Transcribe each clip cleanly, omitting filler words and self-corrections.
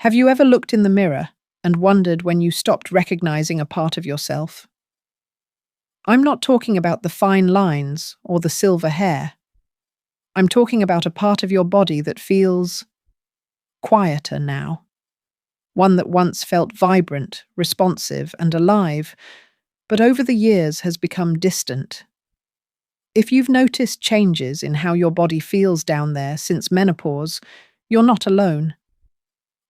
Have you ever looked in the mirror and wondered when you stopped recognizing a part of yourself? I'm not talking about the fine lines or the silver hair. I'm talking about a part of your body that feels quieter now. One that once felt vibrant, responsive, and alive, but over the years has become distant. If you've noticed changes in how your body feels down there since menopause, you're not alone.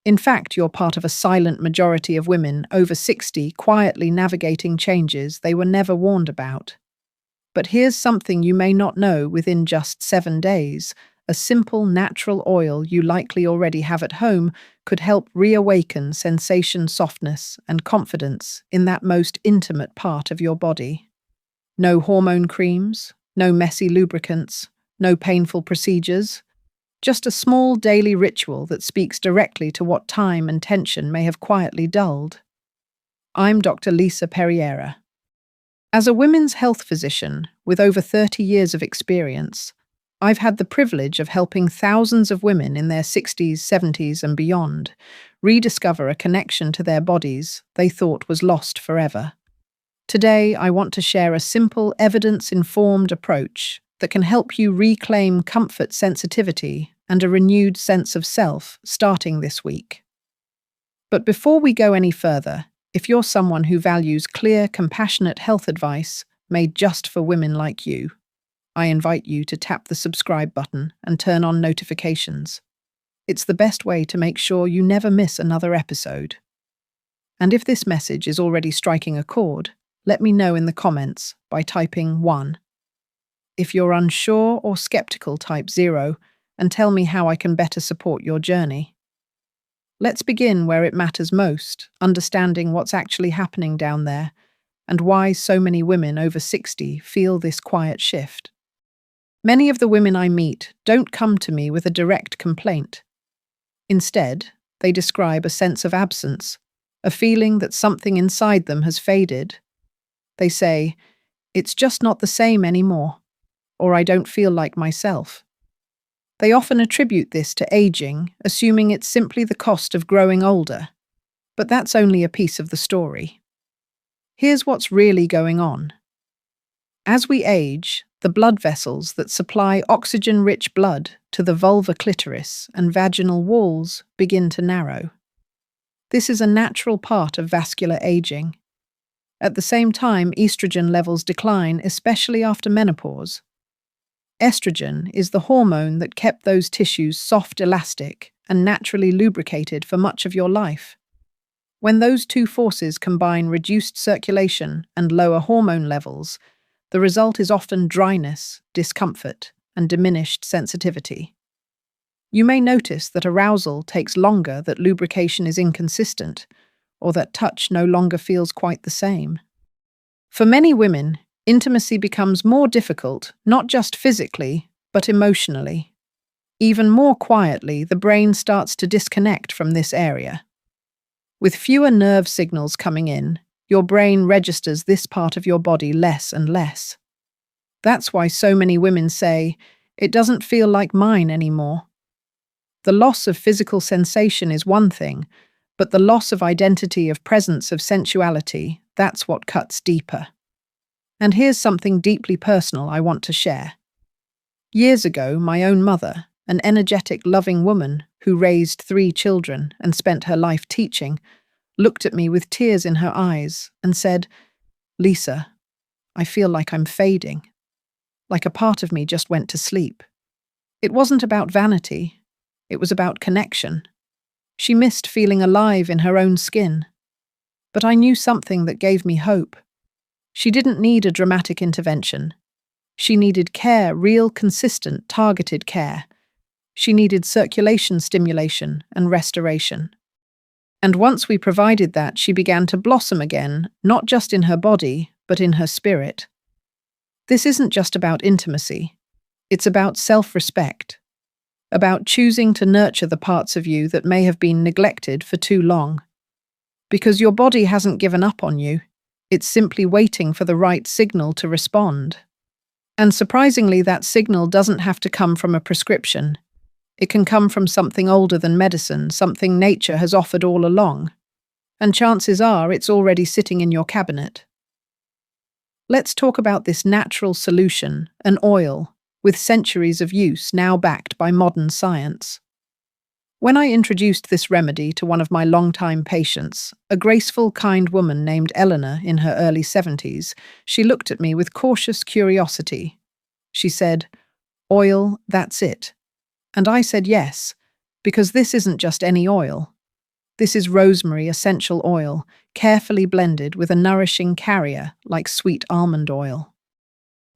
In fact, you're part of a silent majority of women over 60 quietly navigating changes they were never warned about. But here's something you may not know within just 7 days. A simple natural oil you likely already have at home could help reawaken sensation, softness, and confidence in that most intimate part of your body. No hormone creams, no messy lubricants, no painful procedures. Just a small daily ritual that speaks directly to what time and tension may have quietly dulled. I'm Dr. Lisa Perriera. As a women's health physician with over 30 years of experience, I've had the privilege of helping thousands of women in their 60s, 70s, and beyond rediscover a connection to their bodies they thought was lost forever. Today, I want to share a simple, evidence-informed approach that can help you reclaim comfort, sensitivity, and a renewed sense of self starting this week. But before we go any further, if you're someone who values clear, compassionate health advice made just for women like you, I invite you to tap the subscribe button and turn on notifications. It's the best way to make sure you never miss another episode. And if this message is already striking a chord, let me know in the comments by typing 1. If you're unsure or skeptical, type 0 and tell me how I can better support your journey. Let's begin where it matters most, understanding what's actually happening down there and why so many women over 60 feel this quiet shift. Many of the women I meet don't come to me with a direct complaint. Instead, they describe a sense of absence, a feeling that something inside them has faded. They say, "It's just not the same anymore," or "I don't feel like myself." They often attribute this to aging, assuming it's simply the cost of growing older. But that's only a piece of the story. Here's what's really going on. As we age, the blood vessels that supply oxygen-rich blood to the vulvar clitoris and vaginal walls begin to narrow. This is a natural part of vascular aging. At the same time, estrogen levels decline, especially after menopause. Estrogen is the hormone that kept those tissues soft, elastic, and naturally lubricated for much of your life. When those two forces combine reduced circulation and lower hormone levels, the result is often dryness, discomfort, and diminished sensitivity. You may notice that arousal takes longer, that lubrication is inconsistent, or that touch no longer feels quite the same. For many women, intimacy becomes more difficult, not just physically, but emotionally. Even more quietly, the brain starts to disconnect from this area. With fewer nerve signals coming in, your brain registers this part of your body less and less. That's why so many women say, "It doesn't feel like mine anymore." The loss of physical sensation is one thing, but the loss of identity, of presence, of sensuality, that's what cuts deeper. And here's something deeply personal I want to share. Years ago, my own mother, an energetic, loving woman who raised 3 children and spent her life teaching, looked at me with tears in her eyes and said, "Lisa, I feel like I'm fading, like a part of me just went to sleep." It wasn't about vanity, it was about connection. She missed feeling alive in her own skin. But I knew something that gave me hope. She didn't need a dramatic intervention. She needed care, real, consistent, targeted care. She needed circulation stimulation and restoration. And once we provided that, she began to blossom again, not just in her body, but in her spirit. This isn't just about intimacy. It's about self-respect, about choosing to nurture the parts of you that may have been neglected for too long. Because your body hasn't given up on you. It's simply waiting for the right signal to respond. And surprisingly, that signal doesn't have to come from a prescription. It can come from something older than medicine, something nature has offered all along, and chances are it's already sitting in your cabinet. Let's talk about this natural solution, an oil, with centuries of use now backed by modern science. When I introduced this remedy to one of my longtime patients, a graceful, kind woman named Eleanor in her early 70s, she looked at me with cautious curiosity. She said, "Oil, that's it." And I said yes, because this isn't just any oil. This is rosemary essential oil, carefully blended with a nourishing carrier like sweet almond oil.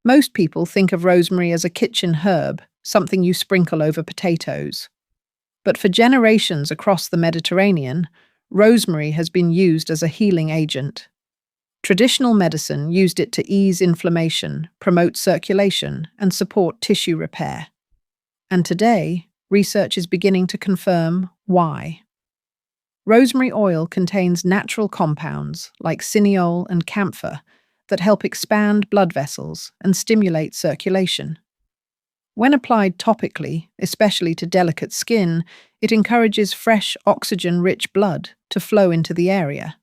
Most people think of rosemary as a kitchen herb, something you sprinkle over potatoes. But for generations across the Mediterranean, rosemary has been used as a healing agent. Traditional medicine used it to ease inflammation, promote circulation, and support tissue repair. And today, research is beginning to confirm why. Rosemary oil contains natural compounds like cineol and camphor that help expand blood vessels and stimulate circulation. When applied topically, especially to delicate skin, it encourages fresh, oxygen-rich blood to flow into the area.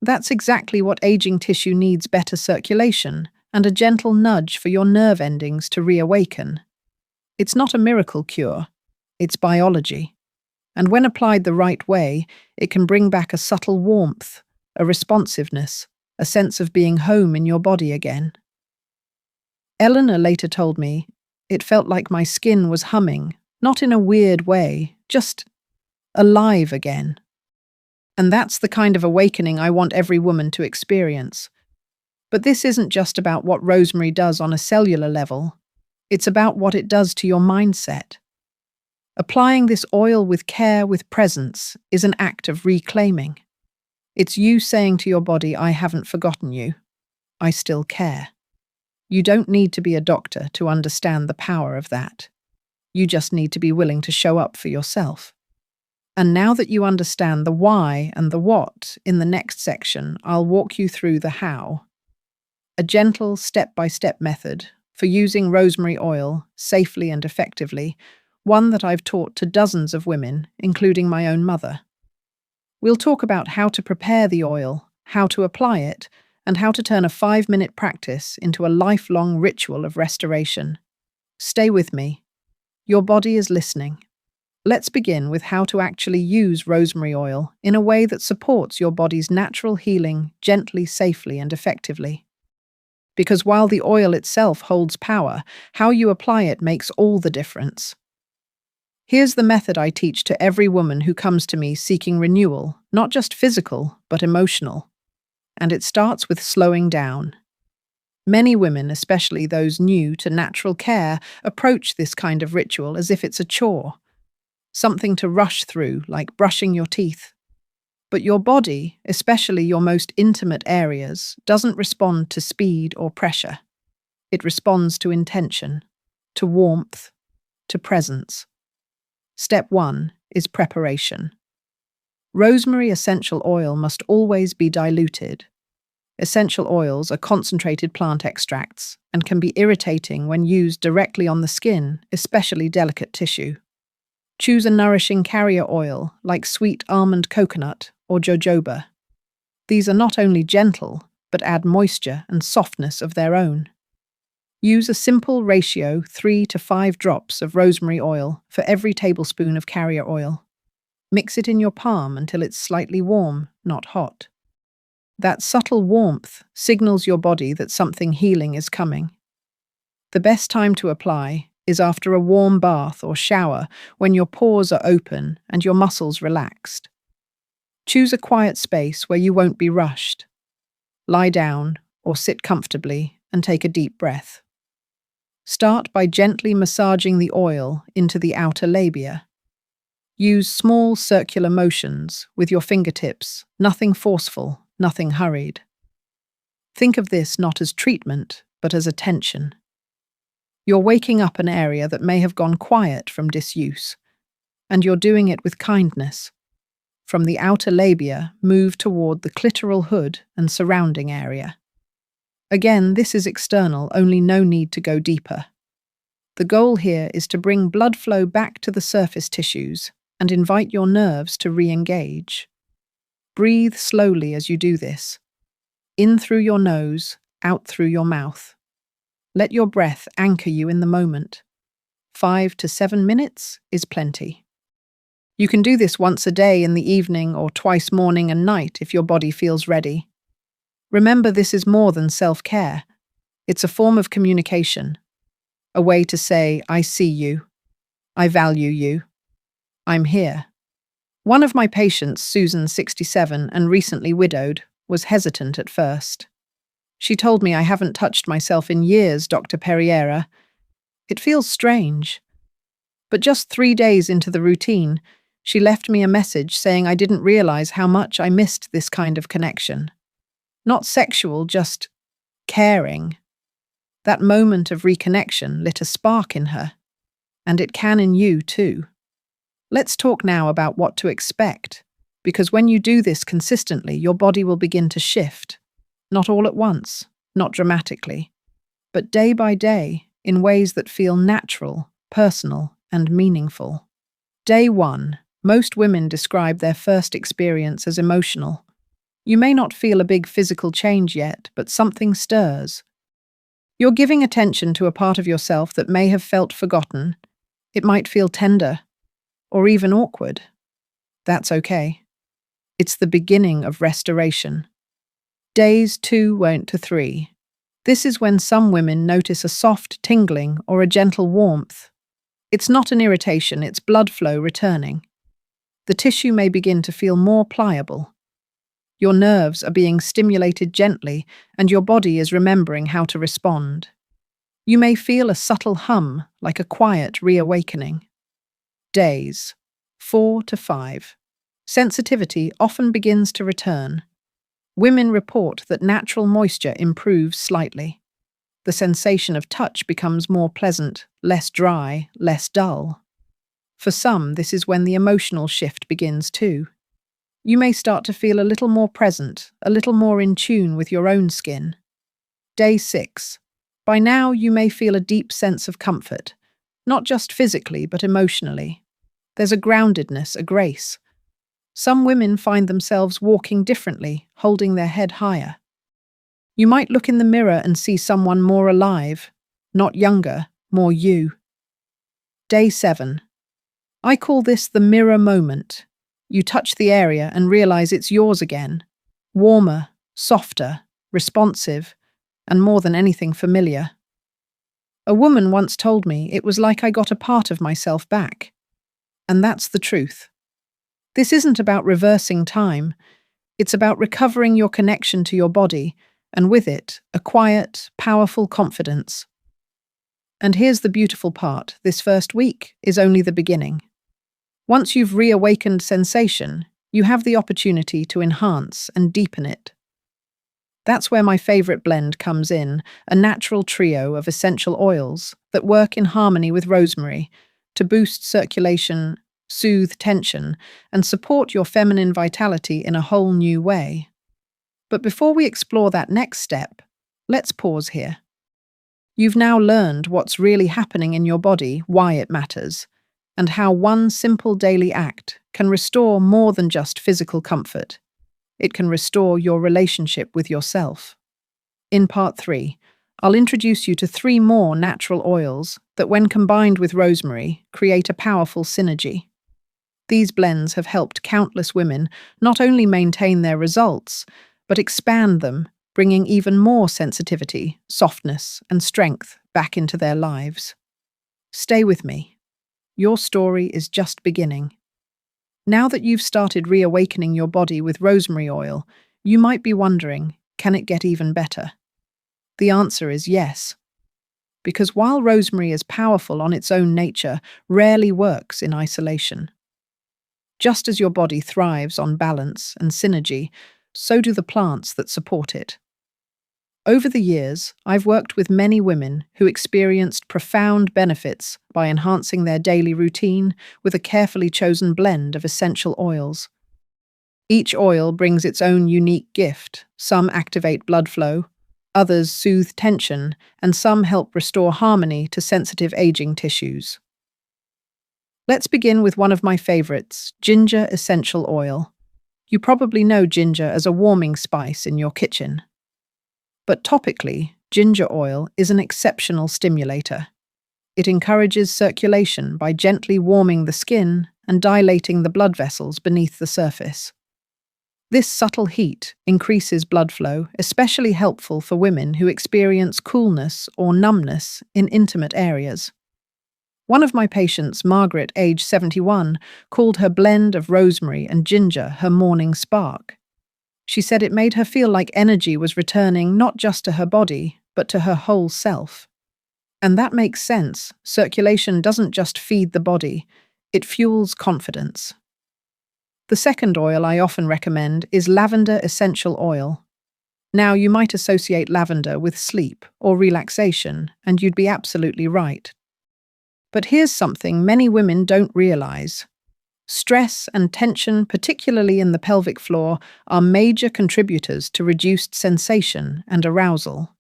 That's exactly what aging tissue needs: better circulation and a gentle nudge for your nerve endings to reawaken. It's not a miracle cure, it's biology. And when applied the right way, it can bring back a subtle warmth, a responsiveness, a sense of being home in your body again. Eleanor later told me, "It felt like my skin was humming, not in a weird way, just alive again." And that's the kind of awakening I want every woman to experience. But this isn't just about what rosemary does on a cellular level. It's about what it does to your mindset. Applying this oil with care, with presence, is an act of reclaiming. It's you saying to your body, "I haven't forgotten you. I still care." You don't need to be a doctor to understand the power of that. You just need to be willing to show up for yourself. And now that you understand the why and the what, in the next section, I'll walk you through the how. A gentle, step-by-step method for using rosemary oil safely and effectively, one that I've taught to dozens of women, including my own mother. We'll talk about how to prepare the oil, how to apply it, and how to turn a 5-minute practice into a lifelong ritual of restoration. Stay with me. Your body is listening. Let's begin with how to actually use rosemary oil in a way that supports your body's natural healing gently, safely, and effectively. Because while the oil itself holds power, how you apply it makes all the difference. Here's the method I teach to every woman who comes to me seeking renewal, not just physical, but emotional. And it starts with slowing down. Many women, especially those new to natural care, approach this kind of ritual as if it's a chore, something to rush through, like brushing your teeth. But your body, especially your most intimate areas, doesn't respond to speed or pressure. It responds to intention, to warmth, to presence. Step 1 is preparation. Rosemary essential oil must always be diluted. Essential oils are concentrated plant extracts and can be irritating when used directly on the skin, especially delicate tissue. Choose a nourishing carrier oil like sweet almond coconut or jojoba. These are not only gentle, but add moisture and softness of their own. Use a simple ratio 3 to 5 drops of rosemary oil for every tablespoon of carrier oil. Mix it in your palm until it's slightly warm, not hot. That subtle warmth signals your body that something healing is coming. The best time to apply is after a warm bath or shower, when your pores are open and your muscles relaxed. Choose a quiet space where you won't be rushed. Lie down or sit comfortably and take a deep breath. Start by gently massaging the oil into the outer labia. Use small circular motions with your fingertips, nothing forceful, nothing hurried. Think of this not as treatment, but as attention. You're waking up an area that may have gone quiet from disuse, and you're doing it with kindness. From the outer labia, move toward the clitoral hood and surrounding area. Again, this is external, only no need to go deeper. The goal here is to bring blood flow back to the surface tissues and invite your nerves to re-engage. Breathe slowly as you do this. In through your nose, out through your mouth. Let your breath anchor you in the moment. 5 to 7 minutes is plenty. You can do this once a day in the evening or twice morning and night if your body feels ready. Remember, this is more than self-care. It's a form of communication, a way to say, I see you, I value you, I'm here. One of my patients, Susan, 67 and recently widowed, was hesitant at first. She told me, I haven't touched myself in years, Dr. Perriera. It feels strange. But just 3 days into the routine, she left me a message saying I didn't realize how much I missed this kind of connection. Not sexual, just caring. That moment of reconnection lit a spark in her, and it can in you too. Let's talk now about what to expect, because when you do this consistently, your body will begin to shift. Not all at once, not dramatically, but day by day in ways that feel natural, personal, and meaningful. Day 1. Most women describe their first experience as emotional. You may not feel a big physical change yet, but something stirs. You're giving attention to a part of yourself that may have felt forgotten. It might feel tender, or even awkward. That's okay. It's the beginning of restoration. Days 2 to 3. This is when some women notice a soft tingling or a gentle warmth. It's not an irritation, it's blood flow returning. The tissue may begin to feel more pliable. Your nerves are being stimulated gently, and your body is remembering how to respond. You may feel a subtle hum, like a quiet reawakening. Days 4 to 5. Sensitivity often begins to return. Women report that natural moisture improves slightly. The sensation of touch becomes more pleasant, less dry, less dull. For some, this is when the emotional shift begins too. You may start to feel a little more present, a little more in tune with your own skin. Day 6. By now, you may feel a deep sense of comfort, not just physically, but emotionally. There's a groundedness, a grace. Some women find themselves walking differently, holding their head higher. You might look in the mirror and see someone more alive, not younger, more you. Day 7. I call this the mirror moment. You touch the area and realize it's yours again. Warmer, softer, responsive, and more than anything familiar. A woman once told me it was like I got a part of myself back. And that's the truth. This isn't about reversing time. It's about recovering your connection to your body, and with it, a quiet, powerful confidence. And here's the beautiful part. This first week is only the beginning. Once you've reawakened sensation, you have the opportunity to enhance and deepen it. That's where my favorite blend comes in, a natural trio of essential oils that work in harmony with rosemary to boost circulation, soothe tension, and support your feminine vitality in a whole new way. But before we explore that next step, let's pause here. You've now learned what's really happening in your body, why it matters, and how one simple daily act can restore more than just physical comfort. It can restore your relationship with yourself. In part 3, I'll introduce you to 3 more natural oils that, when combined with rosemary, create a powerful synergy. These blends have helped countless women not only maintain their results, but expand them, bringing even more sensitivity, softness, and strength back into their lives. Stay with me. Your story is just beginning. Now that you've started reawakening your body with rosemary oil, you might be wondering, can it get even better? The answer is yes. Because while rosemary is powerful on its own nature, rarely works in isolation. Just as your body thrives on balance and synergy, so do the plants that support it. Over the years, I've worked with many women who experienced profound benefits by enhancing their daily routine with a carefully chosen blend of essential oils. Each oil brings its own unique gift. Some activate blood flow, others soothe tension, and some help restore harmony to sensitive aging tissues. Let's begin with one of my favorites, ginger essential oil. You probably know ginger as a warming spice in your kitchen. But topically, ginger oil is an exceptional stimulator. It encourages circulation by gently warming the skin and dilating the blood vessels beneath the surface. This subtle heat increases blood flow, especially helpful for women who experience coolness or numbness in intimate areas. One of my patients, Margaret, age 71, called her blend of rosemary and ginger her morning spark. She said it made her feel like energy was returning not just to her body, but to her whole self. And that makes sense. Circulation doesn't just feed the body, it fuels confidence. The second oil I often recommend is lavender essential oil. Now, you might associate lavender with sleep or relaxation, and you'd be absolutely right. But here's something many women don't realize. Stress and tension, particularly in the pelvic floor, are major contributors to reduced sensation and arousal.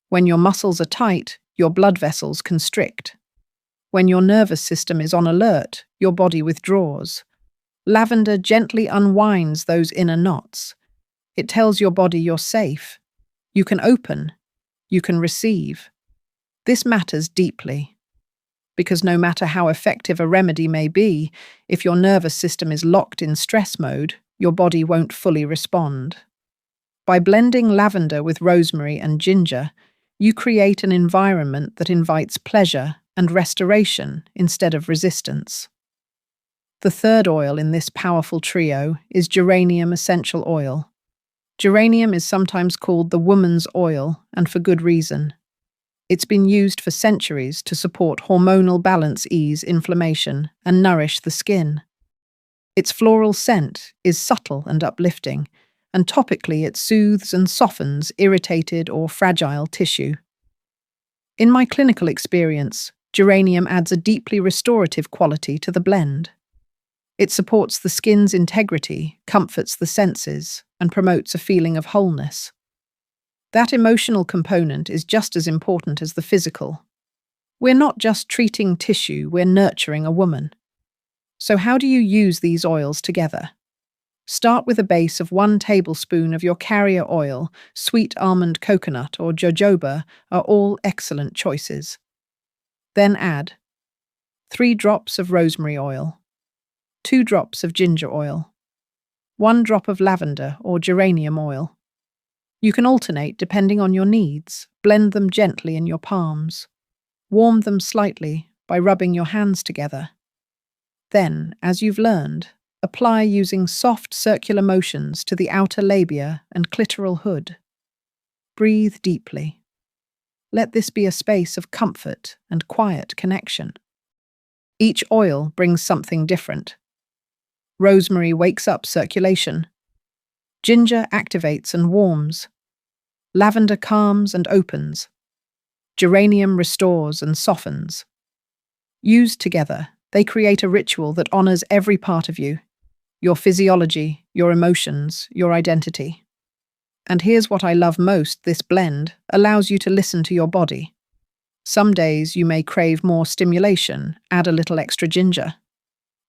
When your muscles are tight, your blood vessels constrict. When your nervous system is on alert, your body withdraws. Lavender gently unwinds those inner knots. It tells your body you're safe. You can open. You can receive. This matters deeply. Because no matter how effective a remedy may be, if your nervous system is locked in stress mode, your body won't fully respond. By blending lavender with rosemary and ginger, you create an environment that invites pleasure and restoration instead of resistance. The third oil in this powerful trio is geranium essential oil. Geranium is sometimes called the woman's oil, and for good reason. It's been used for centuries to support hormonal balance, ease inflammation, and nourish the skin. Its floral scent is subtle and uplifting, and topically it soothes and softens irritated or fragile tissue. In my clinical experience, geranium adds a deeply restorative quality to the blend. It supports the skin's integrity, comforts the senses, and promotes a feeling of wholeness. That emotional component is just as important as the physical. We're not just treating tissue, we're nurturing a woman. So how do you use these oils together? Start with a base of 1 tablespoon of your carrier oil. Sweet almond, coconut, or jojoba are all excellent choices. Then add 3 drops of rosemary oil, 2 drops of ginger oil, 1 drop of lavender or geranium oil. You can alternate depending on your needs. Blend them gently in your palms. Warm them slightly by rubbing your hands together. Then, as you've learned, apply using soft circular motions to the outer labia and clitoral hood. Breathe deeply. Let this be a space of comfort and quiet connection. Each oil brings something different. Rosemary wakes up circulation. Ginger activates and warms. Lavender calms and opens. Geranium restores and softens. Used together, they create a ritual that honors every part of you, your physiology, your emotions, your identity. And here's what I love most: this blend allows you to listen to your body. Some days you may crave more stimulation, add a little extra ginger.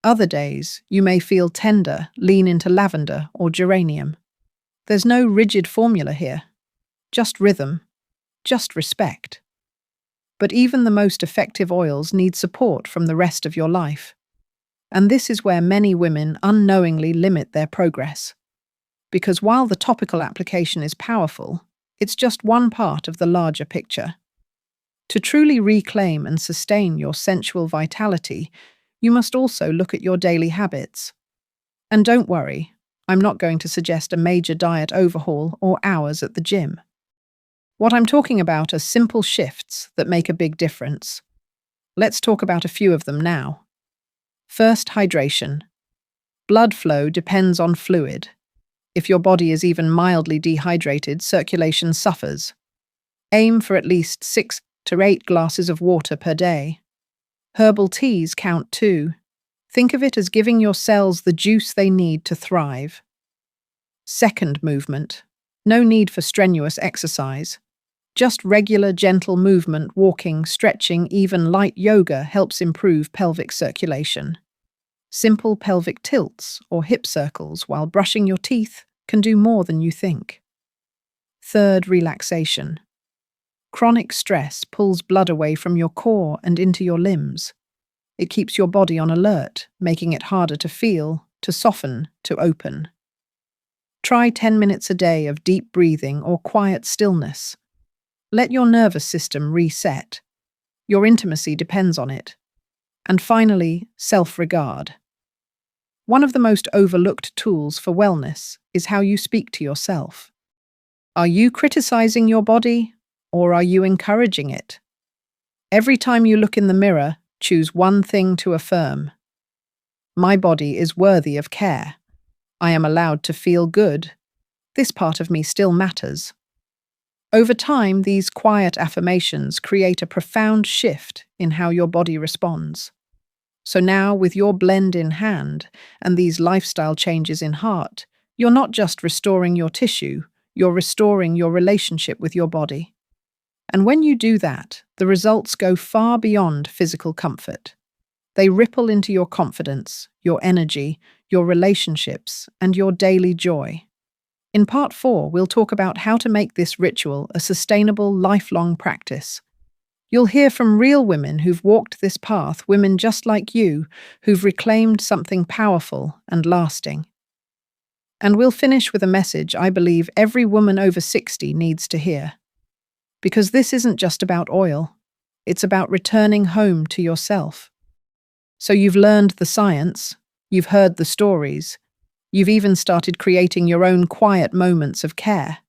Other days you may feel tender, lean into lavender or geranium. There's no rigid formula here. Just rhythm, just respect. But even the most effective oils need support from the rest of your life. And this is where many women unknowingly limit their progress. Because while the topical application is powerful, it's just one part of the larger picture. To truly reclaim and sustain your sensual vitality, you must also look at your daily habits. And don't worry, I'm not going to suggest a major diet overhaul or hours at the gym. What I'm talking about are simple shifts that make a big difference. Let's talk about a few of them now. First, hydration. Blood flow depends on fluid. If your body is even mildly dehydrated, circulation suffers. Aim for at least 6 to 8 glasses of water per day. Herbal teas count too. Think of it as giving your cells the juice they need to thrive. Second, movement. No need for strenuous exercise. Just regular, gentle movement, walking, stretching, even light yoga helps improve pelvic circulation. Simple pelvic tilts or hip circles while brushing your teeth can do more than you think. Third, relaxation. Chronic stress pulls blood away from your core and into your limbs. It keeps your body on alert, making it harder to feel, to soften, to open. Try 10 minutes a day of deep breathing or quiet stillness. Let your nervous system reset. Your intimacy depends on it. And finally, self-regard. One of the most overlooked tools for wellness is how you speak to yourself. Are you criticizing your body, or are you encouraging it? Every time you look in the mirror, choose one thing to affirm. My body is worthy of care. I am allowed to feel good. This part of me still matters. Over time, these quiet affirmations create a profound shift in how your body responds. So now, with your blend in hand and these lifestyle changes in heart, you're not just restoring your tissue, you're restoring your relationship with your body. And when you do that, the results go far beyond physical comfort. They ripple into your confidence, your energy, your relationships, and your daily joy. In Part 4, we'll talk about how to make this ritual a sustainable, lifelong practice. You'll hear from real women who've walked this path, women just like you, who've reclaimed something powerful and lasting. And we'll finish with a message I believe every woman over 60 needs to hear. Because this isn't just about oil, it's about returning home to yourself. So you've learned the science, you've heard the stories, you've even started creating your own quiet moments of care.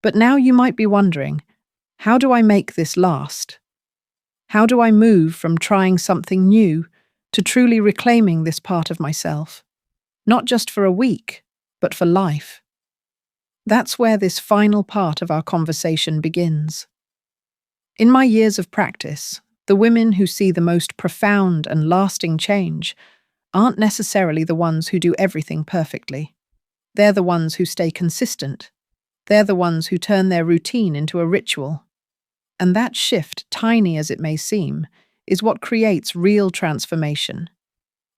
But now you might be wondering, how do I make this last? How do I move from trying something new to truly reclaiming this part of myself? Not just for a week, but for life. That's where this final part of our conversation begins. In my years of practice, the women who see the most profound and lasting change aren't necessarily the ones who do everything perfectly. They're the ones who stay consistent. They're the ones who turn their routine into a ritual. And that shift, tiny as it may seem, is what creates real transformation.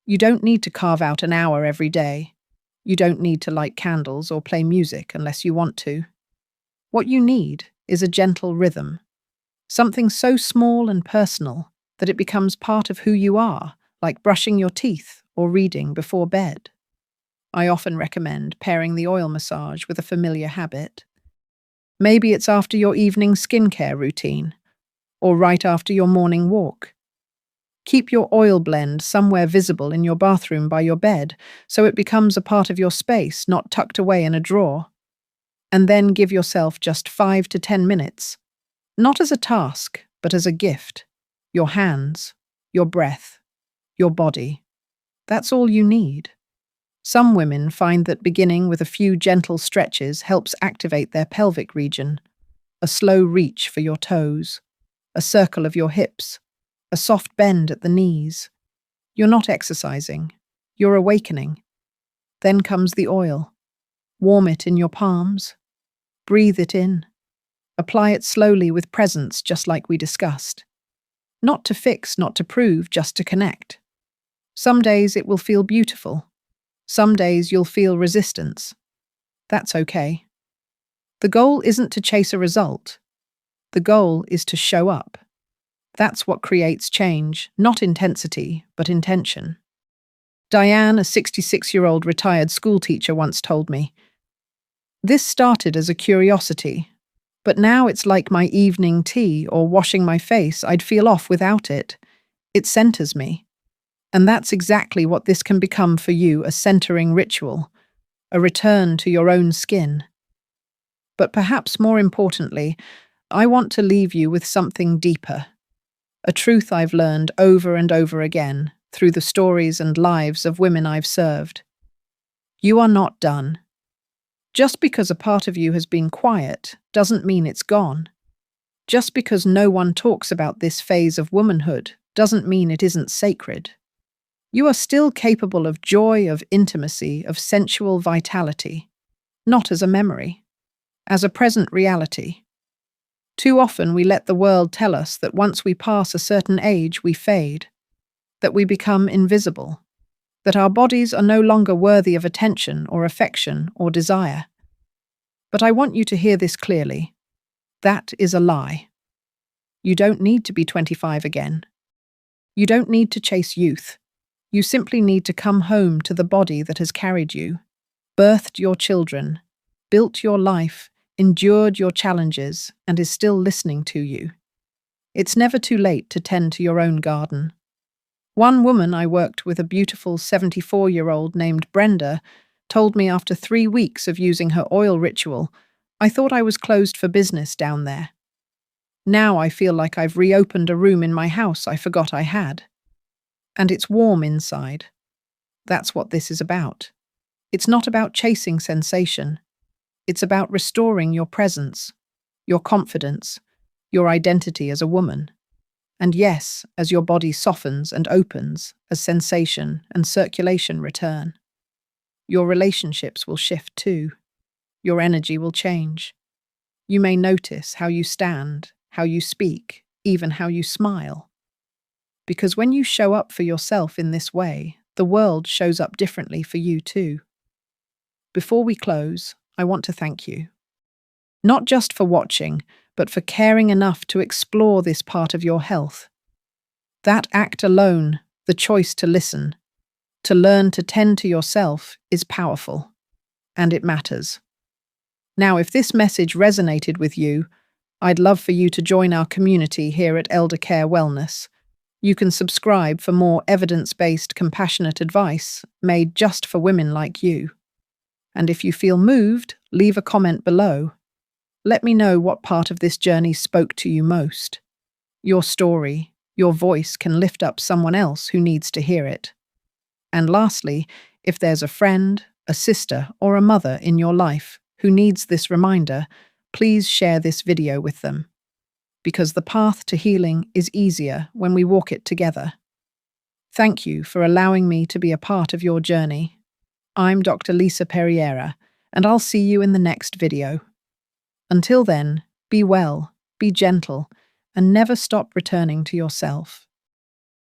You don't need to carve out an hour every day. You don't need to light candles or play music unless you want to. What you need is a gentle rhythm, something so small and personal that it becomes part of who you are, like brushing your teeth or reading before bed. I often recommend pairing the oil massage with a familiar habit. Maybe it's after your evening skincare routine, or right after your morning walk. Keep your oil blend somewhere visible in your bathroom by your bed, so it becomes a part of your space, not tucked away in a drawer. And then give yourself just 5 to 10 minutes, not as a task, but as a gift. Your hands, your breath, your body. That's all you need. Some women find that beginning with a few gentle stretches helps activate their pelvic region. A slow reach for your toes, a circle of your hips, a soft bend at the knees. You're not exercising, you're awakening. Then comes the oil. Warm it in your palms. Breathe it in. Apply it slowly with presence, just like we discussed. Not to fix, not to prove, just to connect. Some days it will feel beautiful. Some days you'll feel resistance. That's okay. The goal isn't to chase a result. The goal is to show up. That's what creates change, not intensity, but intention. Diane, a 66-year-old retired schoolteacher, once told me, "This started as a curiosity, but now it's like my evening tea or washing my face. I'd feel off without it. It centers me." And that's exactly what this can become for you, a centering ritual, a return to your own skin. But perhaps more importantly, I want to leave you with something deeper, a truth I've learned over and over again through the stories and lives of women I've served. You are not done. Just because a part of you has been quiet doesn't mean it's gone. Just because no one talks about this phase of womanhood doesn't mean it isn't sacred. You are still capable of joy, of intimacy, of sensual vitality, not as a memory, as a present reality. Too often we let the world tell us that once we pass a certain age, we fade, that we become invisible, that our bodies are no longer worthy of attention or affection or desire. But I want you to hear this clearly. That is a lie. You don't need to be 25 again. You don't need to chase youth. You simply need to come home to the body that has carried you, birthed your children, built your life, endured your challenges, and is still listening to you. It's never too late to tend to your own garden. One woman I worked with, a beautiful 74-year-old named Brenda, told me after 3 weeks of using her oil ritual, "I thought I was closed for business down there. Now I feel like I've reopened a room in my house I forgot I had. And it's warm inside." That's what this is about. It's not about chasing sensation. It's about restoring your presence, your confidence, your identity as a woman. And yes, as your body softens and opens, as sensation and circulation return, your relationships will shift too. Your energy will change. You may notice how you stand, how you speak, even how you smile. Because when you show up for yourself in this way, the world shows up differently for you too. Before we close, I want to thank you. Not just for watching, but for caring enough to explore this part of your health. That act alone, the choice to listen, to learn to tend to yourself, is powerful. And it matters. Now, if this message resonated with you, I'd love for you to join our community here at Elder Care Wellness. You can subscribe for more evidence-based, compassionate advice made just for women like you. And if you feel moved, leave a comment below. Let me know what part of this journey spoke to you most. Your story, your voice can lift up someone else who needs to hear it. And lastly, if there's a friend, a sister, or a mother in your life who needs this reminder, please share this video with them. Because the path to healing is easier when we walk it together. Thank you for allowing me to be a part of your journey. I'm Dr. Lisa Perriera, and I'll see you in the next video. Until then, be well, be gentle, and never stop returning to yourself.